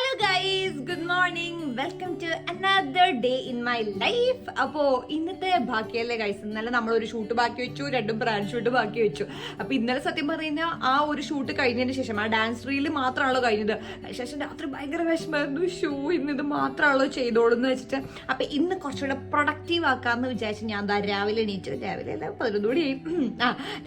Hello guys, good morning. Welcome to another day in my life. അപ്പോൾ ഇന്നത്തെ ബാക്കിയല്ലേ guys, ഇന്നലെ നമ്മളൊരു ഷൂട്ട് ബാക്കി വെച്ചു, 2 ബ്രാൻഡ് ഷൂട്ട് ബാക്കി വെച്ചു. അപ്പോൾ ഇന്നലെ സത്യം പറഞ്ഞാൽ ആ ഒരു ഷൂട്ട് കഴിഞ്ഞതിന് ശേഷം ആ ഡാൻസ് റീല് മാത്രമാണല്ലോ കഴിഞ്ഞത്. ശേഷം രാത്രി ഭയങ്കര വിഷമമായിരുന്നു. ഇന്ന് ഇത് മാത്രമാണല്ലോ ചെയ്തോളൂ എന്ന് വെച്ചിട്ട്. അപ്പോൾ ഇന്ന് കുറച്ചുകൂടെ പ്രൊഡക്റ്റീവ് ആക്കാമെന്ന് വിചാരിച്ച് ഞാൻ രാവിലെ എണീച്ചു. രാവിലെ അല്ല 11 മണിയായി.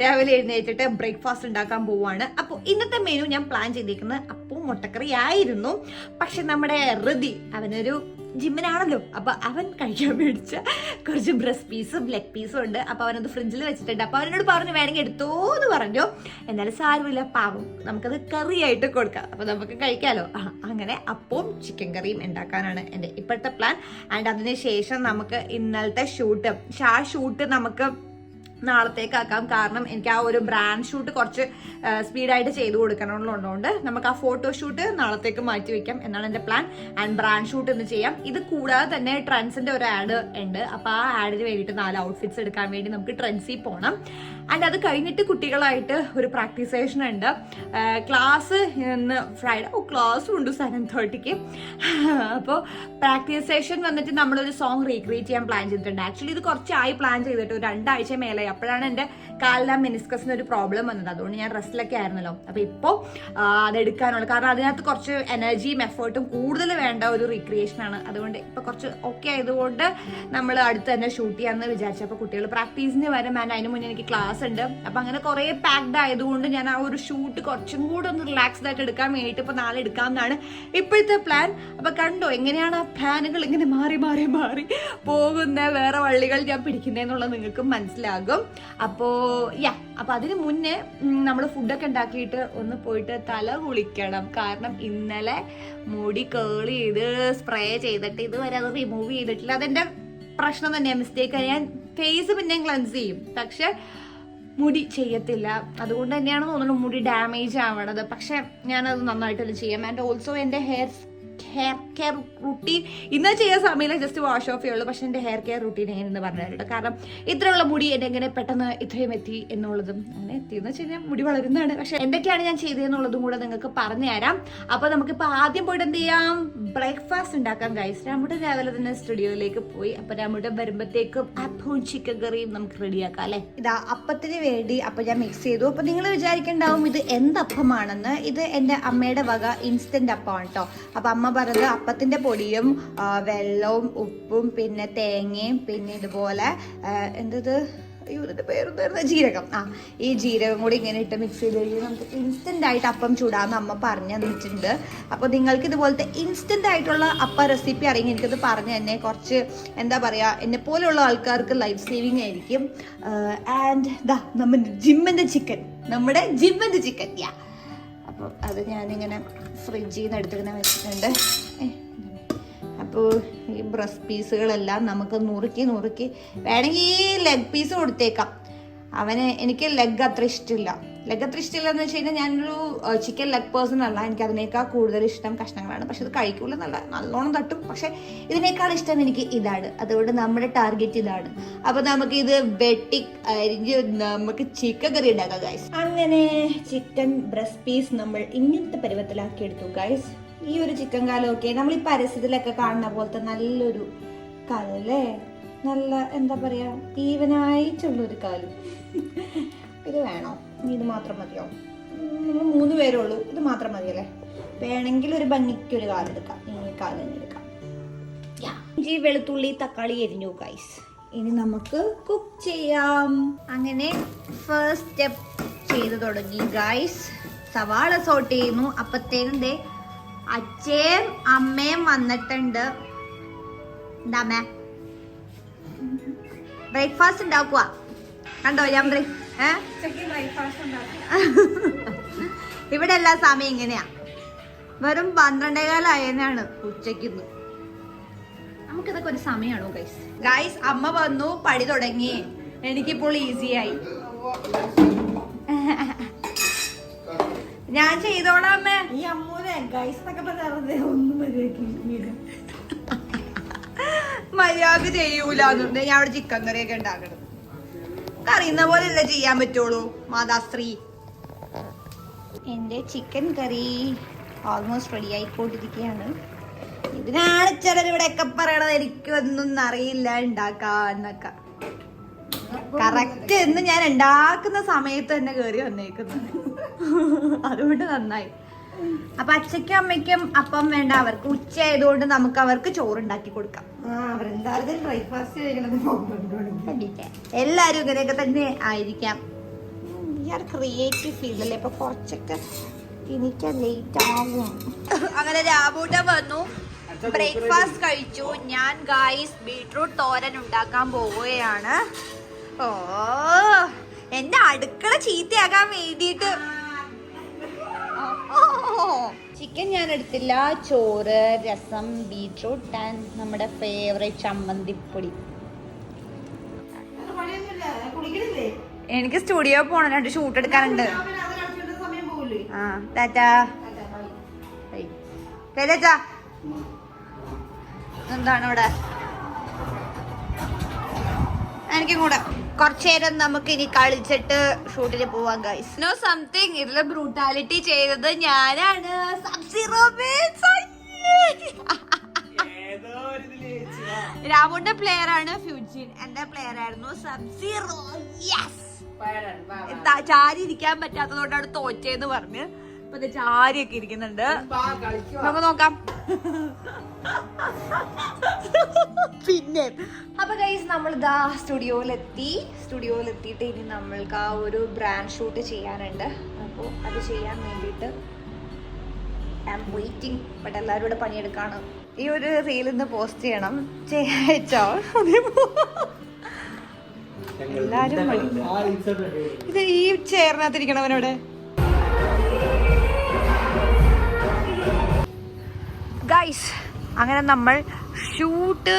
രാവിലെ എഴുന്നേറ്റിട്ട് ബ്രേക്ക്ഫാസ്റ്റ് ഉണ്ടാക്കാൻ പോവാണ്. അപ്പോൾ ഇന്നത്തെ മെനു ഞാൻ പ്ലാൻ ചെയ്തിരിക്കുന്നത് അപ്പവും മുട്ടക്കറി ആയിരുന്നു. പക്ഷെ നമ്മുടെ ഋതി അവനൊരു ജിമ്മിനാണല്ലോ, അപ്പൊ അവൻ കഴിക്കാൻ മേടിച്ച കുറച്ച് ബ്രസ്റ്റ് പീസും ലെഗ് പീസും ഉണ്ട്. അപ്പൊ അവനത് ഫ്രിഡ്ജിൽ വെച്ചിട്ടുണ്ട്. അപ്പൊ അവനോട് പറഞ്ഞു വേണമെങ്കിൽ എടുത്തോ എന്ന് പറഞ്ഞു. എന്നാലും സാരമില്ല, പാവം, നമുക്കത് കറിയായിട്ട് കൊടുക്കാം, അപ്പൊ നമുക്ക് കഴിക്കാലോ. അങ്ങനെ അപ്പവും ചിക്കൻ കറിയും ഉണ്ടാക്കാനാണ് എൻ്റെ ഇപ്പോഴത്തെ പ്ലാൻ. ആൻഡ് അതിന് ശേഷം നമുക്ക് ഇന്നലത്തെ ഷൂട്ട്, ആ ഷൂട്ട് നമുക്ക് നാളത്തേക്കാക്കാം. കാരണം എനിക്ക് ആ ഒരു ബ്രാൻഡ് ഷൂട്ട് കുറച്ച് സ്പീഡായിട്ട് ചെയ്തു കൊടുക്കണമെന്നുള്ളതുകൊണ്ട് നമുക്ക് ആ ഫോട്ടോ ഷൂട്ട് നാളത്തേക്ക് മാറ്റി വെക്കാം എന്നാണ് എൻ്റെ പ്ലാൻ. ആൻഡ് ബ്രാൻഡ് ഷൂട്ട് എന്ന് ചെയ്യാം. ഇത് കൂടാതെ തന്നെ ട്രെൻഡ്സിന്റെ ഒരു ആഡ് ഉണ്ട്. അപ്പൊ ആ ആഡിന് വേണ്ടിയിട്ട് 4 ഔട്ട്ഫിറ്റ്സ് എടുക്കാൻ വേണ്ടി നമുക്ക് ട്രെൻഡ്സിൽ പോകണം. ആൻഡ് അത് കഴിഞ്ഞിട്ട് കുട്ടികളായിട്ട് ഒരു പ്രാക്ടീസ് സെഷൻ ഉണ്ട്. ക്ലാസ് ഇന്ന് ഫ്രൈഡേ, ക്ലാസ്സും ഉണ്ട് 7:30. അപ്പോൾ പ്രാക്ടീസ് സെഷൻ വന്നിട്ട് നമ്മളൊരു സോങ് റീക്രിയേറ്റ് ചെയ്യാൻ പ്ലാൻ ചെയ്തിട്ടുണ്ട്. ആക്ച്വലി ഇത് കുറച്ചായി പ്ലാൻ ചെയ്തിട്ട്, 2 ആഴ്ച മേലെ. അപ്പോഴാണ് എൻ്റെ കാലിലെ മെനിസ്കസിന് ഒരു പ്രോബ്ലം വന്നത്. അതുകൊണ്ട് ഞാൻ റെസ്റ്റിലൊക്കെ ആയിരുന്നല്ലോ. അപ്പൊ ഇപ്പോൾ അതെടുക്കാനുള്ള, കാരണം അതിനകത്ത് കുറച്ച് എനർജിയും എഫേർട്ടും കൂടുതൽ വേണ്ട ഒരു റീക്രിയേഷൻ ആണ്. അതുകൊണ്ട് ഇപ്പൊ കുറച്ച് ഓക്കെ ആയതുകൊണ്ട് നമ്മൾ അടുത്ത് തന്നെ ഷൂട്ട് ചെയ്യാമെന്ന് വിചാരിച്ചു. അപ്പൊ കുട്ടികൾ പ്രാക്ടീസിന് വരും. ആൻഡ് അതിന് മുന്നേ എനിക്ക് ക്ലാസ് ഉണ്ട്. അപ്പൊ അങ്ങനെ കുറെ പാക്ഡ് ആയതുകൊണ്ട് ഞാൻ ആ ഒരു ഷൂട്ട് കുറച്ചും കൂടെ ഒന്ന് റിലാക്സ്ഡ് ആയിട്ട് എടുക്കാൻ വേണ്ടിയിട്ട് ഇപ്പൊ നാളെ എടുക്കാമെന്നാണ് ഇപ്പോഴത്തെ പ്ലാൻ. അപ്പൊ കണ്ടോ എങ്ങനെയാണ് ആ പ്ലാനുകൾ ഇങ്ങനെ മാറി മാറി മാറി പോകുന്ന, വേറെ വള്ളികൾ ഞാൻ പിടിക്കുന്നതെന്നുള്ളത് നിങ്ങൾക്ക് മനസ്സിലാകും. അപ്പൊ അതിന് മുന്നേ നമ്മൾ ഫുഡൊക്കെ ഉണ്ടാക്കിയിട്ട് ഒന്ന് പോയിട്ട് തല കുളിക്കണം. കാരണം ഇന്നലെ മുടി കേളി ചെയ്ത് സ്പ്രേ ചെയ്തിട്ട് ഇതുവരെ അത് റിമൂവ് ചെയ്തിട്ടില്ല. അതെന്റെ പ്രശ്നം തന്നെയാണ്, മിസ്റ്റേക്ക്. ഞാൻ ഫേസ് പിന്നെ ക്ലൻസ് ചെയ്യും, പക്ഷെ മുടി ചെയ്യത്തില്ല. അതുകൊണ്ട് തന്നെയാണ് തോന്നുന്നു മുടി ഡാമേജ് ആവണത്. പക്ഷെ ഞാനത് നന്നായിട്ടത് ചെയ്യാം. ആൻഡ് ഓൾസോ എൻ്റെ ഹെയർ കെയർ റുട്ടീൻ ഇന്ന് ചെയ്യാൻ സമയമില്ല, ജസ്റ്റ് വാഷ് ഓഫ് ചെയ്യുള്ളൂ. പക്ഷെ എൻ്റെ ഹെയർ കെയർ റുട്ടീൻ എങ്ങനെയെന്ന് പറഞ്ഞിട്ടുണ്ട്. കാരണം ഇത്രയുള്ള മുടി എൻ്റെ എങ്ങനെ പെട്ടെന്ന് ഇത്രയും എത്തി എന്നുള്ളതും, അങ്ങനെ എത്തിയെന്ന് വെച്ച് കഴിഞ്ഞാൽ മുടി വളരുന്നതാണ്. പക്ഷെ എന്തൊക്കെയാണ് ഞാൻ ചെയ്തതെന്നുള്ളതും കൂടെ നിങ്ങൾക്ക് പറഞ്ഞു തരാം. അപ്പൊ നമുക്കിപ്പോൾ ആദ്യം പോയിട്ട് എന്ത് ചെയ്യാം, ബ്രേക്ക്ഫാസ്റ്റ് ഉണ്ടാക്കാം ഗൈസ്. നമ്മുടെ രാവിലെ തന്നെ സ്റ്റുഡിയോയിലേക്ക് പോയി. അപ്പൊ നമ്മുടെ വരുമ്പോഴത്തേക്കും അപ്പവും ചിക്കൻ കറിയും നമുക്ക് റെഡിയാക്കാം അല്ലെ. ഇതാ അപ്പത്തിന് വേണ്ടി അപ്പം ഞാൻ മിക്സ് ചെയ്തു. അപ്പൊ നിങ്ങൾ വിചാരിക്കണ്ടാവും ഇത് എന്തപ്പമാണെന്ന്. ഇത് എൻ്റെ അമ്മയുടെ വക ഇൻസ്റ്റന്റ് അപ്പമാണ് കേട്ടോ. അപ്പൊ അമ്മ പറഞ്ഞത് അപ്പത്തിന്റെ പൊടിയും വെള്ളവും ഉപ്പും പിന്നെ തേങ്ങയും പിന്നെ ഇതുപോലെ എന്തത് ഇതിന്റെ പേരെന്തായിരുന്നു, ജീരകം. ഈ ജീരകം കൂടി ഇങ്ങനെ ഇട്ട് മിക്സ് ചെയ്ത് കഴിഞ്ഞാൽ നമുക്ക് ഇൻസ്റ്റന്റ് ആയിട്ട് അപ്പം ചൂടാന്ന് അമ്മ പറഞ്ഞു തന്നിട്ടുണ്ട്. അപ്പോൾ നിങ്ങൾക്ക് ഇതുപോലത്തെ ഇൻസ്റ്റന്റ് ആയിട്ടുള്ള അപ്പം റെസിപ്പി അറിയെങ്കിൽ എനിക്കത് പറഞ്ഞു തന്നെ. കുറച്ച് എന്താ പറയാ, എന്നെ പോലെയുള്ള ആൾക്കാർക്ക് ലൈഫ് സേവിങ് ആയിരിക്കും. ആൻഡ് നമ്മുടെ ജിമ്മിന്റെ ചിക്കൻ അപ്പോൾ അത് ഞാനിങ്ങനെ ഫ്രിഡ്ജിൽ നിന്ന് എടുത്തിങ്ങനെ വെച്ചിട്ടുണ്ട്. അപ്പോൾ ഈ ബ്രസ്റ്റ് പീസുകളെല്ലാം നമുക്ക് നുറുക്കി വേണമെങ്കിൽ ഈ ലെഗ് പീസ് കൊടുത്തേക്കാം. എനിക്ക് ലെഗ് അത്ര ഇഷ്ടമില്ല എന്ന് വെച്ച് കഴിഞ്ഞാൽ ഞാനൊരു ചിക്കൻ ലെഗ് പേഴ്സൺ അല്ല. എനിക്ക് അതിനേക്കാൾ കൂടുതൽ ഇഷ്ടം കഷ്ണങ്ങളാണ്. പക്ഷെ ഇത് കഴിക്കൂല, നല്ലോണം തട്ടും. പക്ഷെ ഇതിനേക്കാൾ ഇഷ്ടം എനിക്ക് ഇതാണ്. അതുകൊണ്ട് നമ്മുടെ ടാർഗറ്റ് ഇതാണ്. അപ്പൊ നമുക്ക് ഇത് വെട്ടി അരിഞ്ഞ് നമുക്ക് ചിക്കൻ കറി ഉണ്ടാക്കാം ഗൈസ്. അങ്ങനെ ചിക്കൻ ബ്രസ്റ്റ് പീസ് നമ്മൾ ഇങ്ങനത്തെ പരുവത്തിലാക്കി എടുത്തു ഗൈസ്. ഈ ഒരു ചിക്കൻ കാലമൊക്കെ നമ്മൾ ഈ പരസ്യത്തിലൊക്കെ കാണുന്ന പോലത്തെ നല്ലൊരു കാലല്ലേ, നല്ല എന്താ പറയാ ഈവനായിട്ടുള്ളൊരു കാലും. ഇത് വേണോ, ഇത് മാത്രം മതിയോ? നമ്മൾ 3 പേരേ ഉള്ളൂ, ഇത് മാത്രം മതിയല്ലേ? വേണമെങ്കിൽ ഒരു ഭംഗിക്ക് ഒരു കാലെടുക്കാം, ഈ കാലം എടുക്കാം. ഇഞ്ചി വെളുത്തുള്ളി തക്കാളി എരിഞ്ഞു ഗൈസ്. ഇനി നമുക്ക് കുക്ക് ചെയ്യാം. അങ്ങനെ ഫസ്റ്റ് സ്റ്റെപ്പ് ചെയ്തു തുടങ്ങി ഗൈസ്. സവാള സോട്ട് ചെയ്യുന്നു. അപ്പത്തേനും ദേ അച്ഛയും അമ്മയും വന്നിട്ടുണ്ട്. എന്താ ബ്രേക്ക്ഫാസ്റ്റ് ഉണ്ടാക്കുക കണ്ടോ? ഞാൻ ഇവിടെ എല്ലാ സമയം ഇങ്ങനെയാ. വെറും 12:15 ഉച്ചയ്ക്ക്. നമുക്കിതൊക്കെ ഒരു സമയമാണോ ഗൈസ്? അമ്മ വന്നു, പടി തുടങ്ങി. എനിക്കിപ്പോൾ ഈസിയായി. ഞാൻ ചെയ്തോളാം അമ്മേ. ഈ അമ്മൂനെ ഗൈസ് എന്നൊക്കെ പറഞ്ഞാൽ ഒന്നും മര്യാദ ചെയ്യൂലെന്നുണ്ട്. ഞാൻ അവിടെ ചിക്കൻ കറിയൊക്കെ ഉണ്ടാക്കണം. അറിയുന്ന പോലെയല്ലേ ചെയ്യാൻ പറ്റുള്ളൂ മാതാശ്രീ. എൻ്റെ ചിക്കൻ കറി ഓൾമോസ്റ്റ് റെഡി ആയിക്കൊണ്ടിരിക്കുകയാണ്. ഇതിനാണ് ചിലരിവിടെയൊക്കെ പറയണത് എനിക്കൊന്നും അറിയില്ല ഉണ്ടാക്കാന്നൊക്കെ. കറക്റ്റ് എന്ന് ഞാൻ ഉണ്ടാക്കുന്ന സമയത്ത് തന്നെ കയറി വന്നേക്കുന്നത്. അതുകൊണ്ട് നന്നായി. അപ്പൊ അച്ഛയ്ക്കും അമ്മയ്ക്കും അപ്പം വേണ്ട, അവർക്ക് ഉച്ച ആയതുകൊണ്ട് നമുക്ക് അവർക്ക് ചോറുണ്ടാക്കി കൊടുക്കാം. എല്ലാരും ഇങ്ങനെയൊക്കെ തന്നെ ആയിരിക്കാം. ക്രിയേറ്റീവ് ഫീൽഡല്ലേ, അപ്പൊ കുറച്ചൊക്കെ എനിക്ക് ലേറ്റ് ആകും. അങ്ങനെ രാബൂട്ടൻ വന്നു, ബ്രേക്ക്ഫാസ്റ്റ് കഴിച്ചു. ഞാൻ ഗായ്സ് ബീട്രൂട്ട് തോരൻ ഉണ്ടാക്കാൻ പോവുകയാണ്. ഓ, എന്റെ അടുക്കള ചീത്തയാകാൻ വേണ്ടിയിട്ട് ചിക്കൻ ഞാൻ എടുത്തില്ല. ചോറ്, രസം, ബീട്രൂട്ട് ആൻഡ് നമ്മുടെ ഫേവറേറ്റ് ചമ്മന്തിപ്പൊടി. എനിക്ക് സ്റ്റുഡിയോ പോണം, 2 ഷൂട്ട് എടുക്കാനുണ്ട്. ആ ടാറ്റാ. എന്താണ് ഇവിടെ? എനിക്കും കൂടെ കുറച്ചു നേരം നമുക്ക് ഇനി കളിച്ചിട്ട് ഷൂട്ടിന് പോവാം ഗൈസ്. നോ സംതിങ്, ഇതില് ബ്രൂട്ടാലിറ്റി ചെയ്തത് ഞാനാണ്. രാമുന്റെ പ്ലെയർ ആണ് ഫ്യൂജിൻ, എന്റെ പ്ലെയർ ആയിരുന്നു സബ്സീറോ. ചാരി ഇരിക്കാൻ പറ്റാത്തതുകൊണ്ടാണ് തോറ്റേന്ന് പറഞ്ഞ് ഇപ്പൊ ചാരിയൊക്കെ ഇരിക്കുന്നുണ്ട്. നമുക്ക് നോക്കാം. പിന്നെ അപ്പൊ ഗൈസ് നമ്മളിതാ സ്റ്റുഡിയോയിലെത്തിയിട്ട് ഇനി നമ്മൾക്ക് ആ ഒരു ബ്രാൻഡ് ഷൂട്ട് ചെയ്യാനുണ്ട്. അപ്പോൾ അത് ചെയ്യാൻ വേണ്ടിയിട്ട് ഐ ആം വെയിറ്റിംഗ്. ബട്ട് എല്ലാവരും ഇവിടെ പണിയെടുക്കാണ്. ഈ ഒരു റീൽ ഇന്ന് പോസ്റ്റ് ചെയ്യണം. ചെയ്യിച്ചോ എല്ലാരും ഇത് ഈ ചേർന്നകത്തിരിക്കണവനോടെ. ഗൈസ് അങ്ങനെ നമ്മൾ ഷൂട്ട്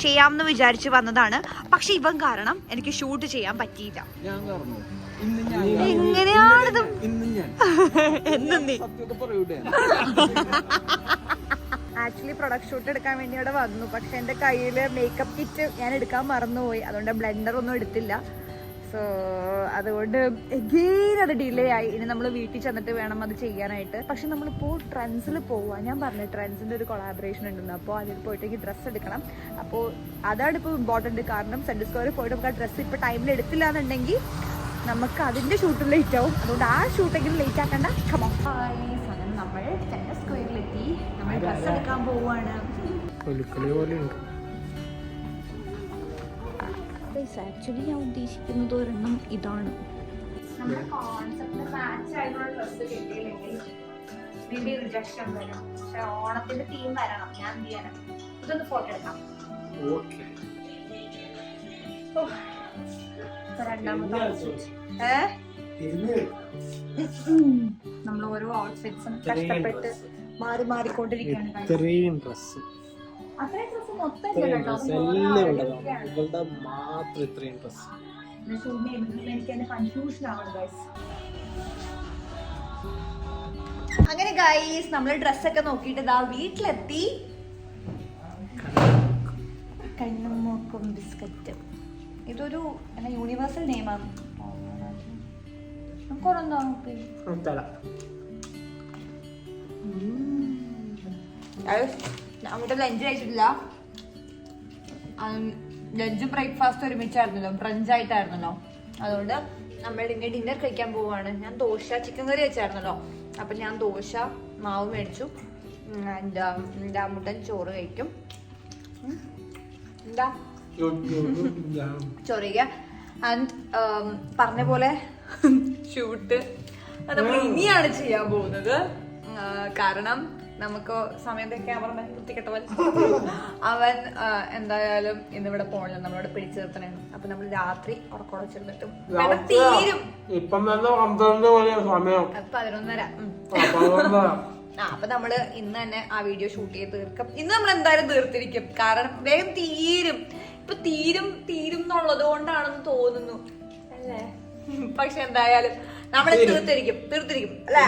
ചെയ്യാമെന്ന് വിചാരിച്ച് വന്നതാണ്. പക്ഷെ ഇവൻ കാരണം എനിക്ക് ഷൂട്ട് ചെയ്യാൻ പറ്റിയില്ല. എങ്ങനെയാണിത്? ആക്ച്വലി പ്രൊഡക്റ്റ് ഷൂട്ട് എടുക്കാൻ വേണ്ടി അവിടെ വന്നു. പക്ഷെ എൻ്റെ കയ്യിൽ മേക്കപ്പ് കിറ്റ് ഞാൻ എടുക്കാൻ മറന്നുപോയി. അതുകൊണ്ട് ബ്ലെൻഡർ ഒന്നും എടുത്തില്ല. സോ അതുകൊണ്ട് എഗെയിൻ അത് ഡിലേ ആയി. ഇനി നമ്മൾ വീട്ടിൽ ചെന്നിട്ട് വേണം അത് ചെയ്യാനായിട്ട്. പക്ഷെ നമ്മളിപ്പോൾ ട്രെൻഡ്സിൽ പോവാം. ഞാൻ പറഞ്ഞു ട്രെൻഡ്സിൻ്റെ ഒരു കൊളാബറേഷൻ ഉണ്ടെന്ന്. അപ്പോൾ അതിൽ പോയിട്ടേക്ക് ഡ്രസ്സ് എടുക്കണം. അപ്പോൾ അതാണ് ഇപ്പോൾ ഇമ്പോർട്ടൻറ്റ്. കാരണം സെൻട്രൽ സ്ക്വയറിൽ പോയിട്ട് നമുക്ക് ആ ഡ്രസ്സ് ഇപ്പോൾ ടൈമിൽ എടുത്തില്ല എന്നുണ്ടെങ്കിൽ നമുക്ക് അതിൻ്റെ ഷൂട്ടും ലേറ്റ് ആവും. അതുകൊണ്ട് ആ ഷൂട്ടെങ്കിലും ലേറ്റ് ആക്കണ്ട. കമോ നമ്മൾ സെൻട്രൽ സ്ക്വയറിലെത്തി. നമ്മൾ ഡ്രസ്സ് എടുക്കാൻ പോവാണ്. ആക്ച്വലി ഞാൻ ഉദ്ദേശിക്കുന്നത് ഒരെണ്ണം ഇതാണ്. നമ്മുടെ കോൺസെപ്റ്റിന് മാച്ച് ആയിട്ടുള്ള ഡ്രസ്സ് കിട്ടിയില്ലെങ്കിൽ ഇതിന്റെ റിജക്ഷൻ വരും. പക്ഷെ ഓണത്തിന്റെ തീം വരണം. ഞാൻ എന്ത് ചെയ്യാനാണ്? ഇതൊന്ന് ഫോട്ടോ എടുക്കാം. രണ്ടാമത്തെ നമ്മൾ ഓരോ ഔട്ട്ഫിറ്റ്സും കഷ്ടപ്പെട്ട് മാറിക്കൊണ്ടിരിക്കുകയാണ്. അത്രയും ഡ്രസ് മൊത്തം കൺഫ്യൂഷൻ ആവണം ഗൈസ്. അങ്ങനെ ഗൈസ് നമ്മള് ഡ്രസ്സൊക്കെ നോക്കിയിട്ട് ഇതാ വീട്ടിലെത്തി. കണ്ണും മൂക്കും ബിസ്ക്കറ്റ്. ഇതൊരു യൂണിവേഴ്സൽ നെയിമാണ്. നമ്മുടെ ലഞ്ച് കഴിച്ചിട്ടില്ല. ലഞ്ചും ബ്രേക്ക്ഫാസ്റ്റ് ഒരുമിച്ചായിരുന്നല്ലോ, ബ്രഞ്ച് ആയിട്ടായിരുന്നല്ലോ. അതുകൊണ്ട് നമ്മൾ ഇങ്ങനെ ഡിന്നർ കഴിക്കാൻ പോവാണ്. ഞാൻ ദോശ ചിക്കൻ കറി വെച്ചായിരുന്നല്ലോ. അപ്പൊ ഞാൻ ദോശ മാവ് മേടിച്ചു. രാമുട്ടൻ ചോറ് കഴിക്കും. എന്താ ചോറ് കഴിക്കുക. ആൻഡ് പറഞ്ഞ പോലെ ഷൂട്ട് നമ്മൾ ഇനിയാണ് ചെയ്യാൻ പോകുന്നത്. കാരണം നമുക്ക് സമയത്തെ ക്യാമറമാൻ കുത്തിക്കെട്ടവൻ അവൻ എന്തായാലും ഇന്നിവിടെ പോകണില്ല, നമ്മളിവിടെ പിടിച്ചു നിർത്തണേണ്. അപ്പൊ നമ്മൾ രാത്രി ഉറക്കോടെ ചെന്നിട്ടും തീരും. 11:30. അപ്പൊ നമ്മള് ഇന്ന് തന്നെ ആ വീഡിയോ ഷൂട്ട് ചെയ്ത് തീർക്കും. ഇന്ന് നമ്മൾ എന്തായാലും തീർത്തിരിക്കും. കാരണം വേഗം തീരും. ഇപ്പൊ തീരും എന്നുള്ളത് കൊണ്ടാണെന്ന് തോന്നുന്നു അല്ലേ? പക്ഷെ എന്തായാലും നമ്മള് തീർത്തിരിക്കും അല്ലേ?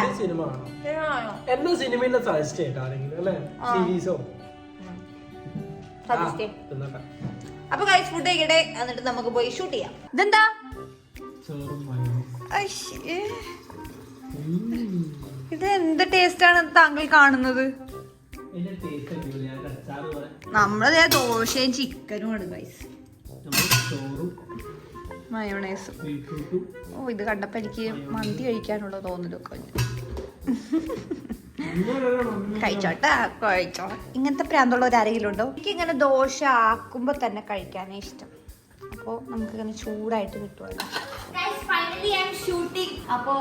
അപ്പൊ ഗൈസ് ഫുഡ് കഴിക്കട്ടെ, എന്നിട്ട് നമുക്ക് പോയി ഷൂട്ട് ചെയ്യാം. ഇതെന്താ ഇത് എന്ത് ടേസ്റ്റ് ആണ് താങ്കൾ കാണുന്നത്? നമ്മളത് ദോശയും ചിക്കനും ആണ് ഗൈസ്, മയോണൈസും. ഓ ഇത് കണ്ടപ്പോ എനിക്ക് മന്തി കഴിക്കാനുള്ള തോന്നലൊക്കെ. കഴിച്ചോട്ടെ കഴിച്ചോ. ഇങ്ങനത്തെ പ്രാന്തുള്ള ഒരു ആരെങ്കിലും ഉണ്ടോ? എനിക്ക് ഇങ്ങനെ ദോശ ആക്കുമ്പോ തന്നെ കഴിക്കാനേ ഇഷ്ടം. അപ്പോ നമുക്കിങ്ങനെ ചൂടായിട്ട് കിട്ടുമല്ലോ. അപ്പോ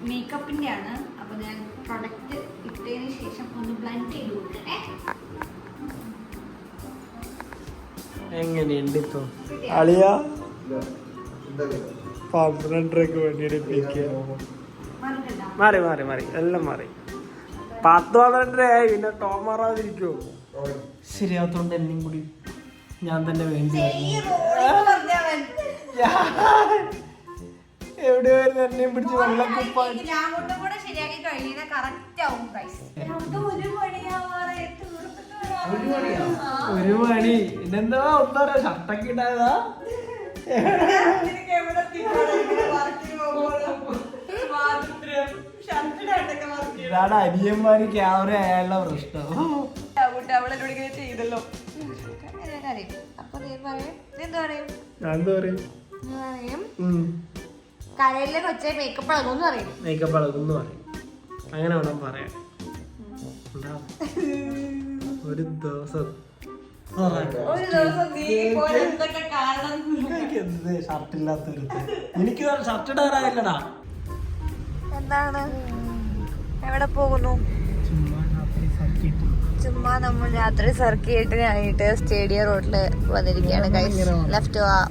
മേക്കപ്പിന്റെ ആണ്. അപ്പൊ ഞാൻ പ്രൊഡക്റ്റ് ഇട്ടതിന് ശേഷം ഒന്ന് ബ്ലെൻഡ് ചെയ്ത് കൊടുക്കട്ടെ. എങ്ങനെയുണ്ട് ഇപ്പൊ അളിയ? 12 വേണ്ടി മാറി മാറി മാറി എല്ലാം മാറി. 10-12 ആയി. പിന്നെ ടോം മാറാതിരിക്കുവോ? ശരിയാത്തോണ്ട് എന്നെയും കൂടി ഞാൻ തന്നെ വേണ്ടി എവിടെ എന്നെയും പിടിച്ച് വെള്ളക്കുപ്പ. ഒരു മണി ഇതെന്താ ഒന്നര ഷർട്ടൊക്കെ ഇടാതാ. ഇതാണ് അനിയന്മാര് ക്യാമറ ആയാലുള്ള പ്രശ്നം. ചെയ്തല്ലോ. കരയിലെ കൊച്ചെ മേക്കപ്പ് അളകുന്ന് പറയും. മേക്കപ്പ് അളകുന്ന് പറയും. അങ്ങനെ വേണം പറയാൻ. ഒരു ദിവസം ഷർട്ടില്ലാത്തൊരു എനിക്ക് ഷർട്ട് ഇടാറായില്ലടാ. എന്താണ് എവിടെ പോകുന്നു? ചുമ്മാ നമ്മൾ രാത്രി സർക്കിട്ടിനായിട്ട് സ്റ്റേഡിയം റോഡില് വന്നിരിക്കുകയാണ് ഗൈസ്. ലെഫ്റ്റ് പോവാ.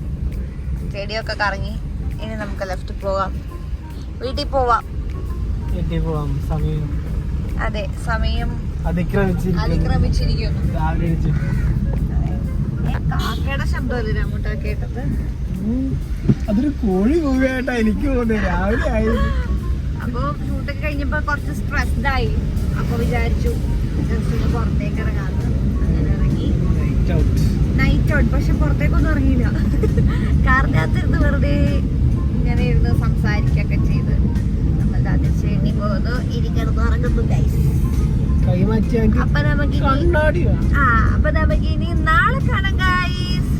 സ്റ്റേഡിയം ഒക്കെ കറങ്ങി ഇനി നമുക്ക് ലെഫ്റ്റ് പോവാം. വീട്ടിൽ പോവാം. സമയം അതെ സമയം അതിക്രമിച്ചിരിക്കുന്നു. കാക്കയുടെ ശബ്ദമല്ലേ അങ്ങോട്ടാ കേട്ടത്? അതൊരു കോഴി പോവുകയായിട്ടാ എനിക്ക് തോന്നുന്നത്. രാവിലെ ആയി. അപ്പൊ ഷൂട്ടൊക്കെ കഴിഞ്ഞപ്പോ കുറച്ച് സ്ട്രെസ്ഡ് ആയി. അപ്പൊ വിചാരിച്ചു പുറത്തേക്ക് ഇറങ്ങാന്ന്. അങ്ങനെ ഇറങ്ങി നൈറ്റ് ഔട്ട്. പക്ഷെ പുറത്തേക്കൊന്നും ഇറങ്ങിയില്ല. കാറിനകത്തിരുന്ന് വെറുതെ ഇങ്ങനെ ഇരുന്ന് സംസാരിക്കൊക്കെ ചെയ്ത് നമ്മൾ അതിർച്ചേണ്ടി പോകുന്നു. ഇരിക്കിടന്ന് ഇറങ്ങുന്നു ഗൈസ്. അപ്പൊ നമുക്ക് ഇനി നാളെ കാണാം ഗൈസ്.